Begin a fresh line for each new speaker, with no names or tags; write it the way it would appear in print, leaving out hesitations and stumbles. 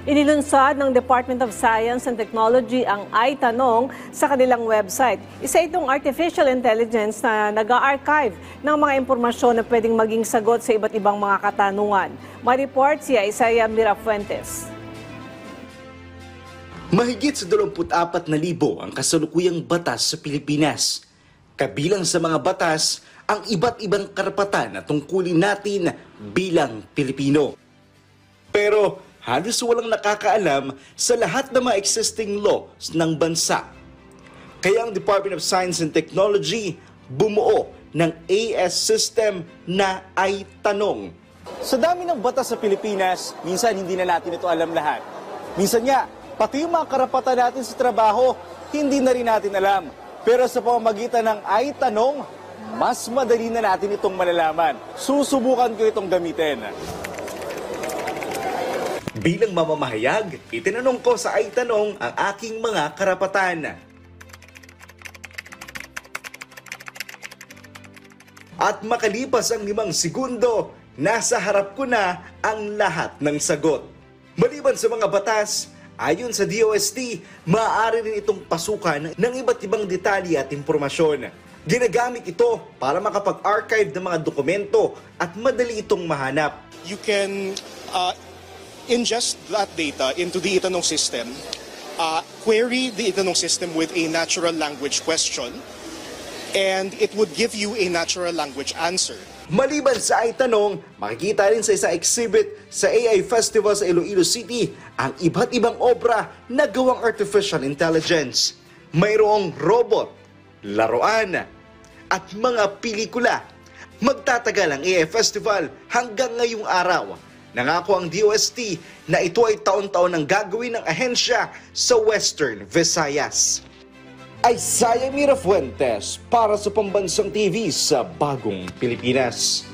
Inilunsad ng Department of Science and Technology ang iTanong sa kanilang website. Isa itong artificial intelligence na nag-archive ng mga impormasyon na pwedeng maging sagot sa iba't ibang mga katanungan. Ma-report si Isaiah Mirafuentes.
Mahigit sa 24,000 ang kasalukuyang batas sa Pilipinas. Kabilang sa mga batas ang iba't ibang karapatan na tungkulin natin bilang Pilipino. Pero halos walang nakakaalam sa lahat ng mga existing laws ng bansa. Kaya ang Department of Science and Technology bumuo ng AS system na iTanong. Sa dami ng batas sa Pilipinas, minsan hindi na natin ito alam lahat. Minsan nga, pati yung mga karapatan natin sa trabaho, hindi na rin natin alam. Pero sa pamamagitan ng iTanong, mas madali na natin itong malalaman. Susubukan ko itong gamitin. Bilang mamamahayag, itinanong ko sa iTanong ang aking mga karapatan. At makalipas ang 5 segundo, nasa harap ko na ang lahat ng sagot. Maliban sa mga batas, ayon sa DOST, maaari rin itong pasukan ng iba't ibang detalye at impormasyon. Ginagamit ito para makapag-archive ng mga dokumento at madali itong mahanap.
You can ingest that data into the iTanong system, query the iTanong system with a natural language question, and it would give you a natural language answer.
Maliban sa iTanong, makikita rin sa isang exhibit sa AI Festival sa Iloilo City ang iba't ibang obra na gawang artificial intelligence. Mayroong robot, laruan, at mga pelikula. Magtatagal ang AI Festival hanggang ngayong araw. Nangako ang DOST na ito ay taon-taon ang gagawin ng ahensya sa Western Visayas. Isaiah Mirafuentes para sa Pambansang TV sa Bagong Pilipinas.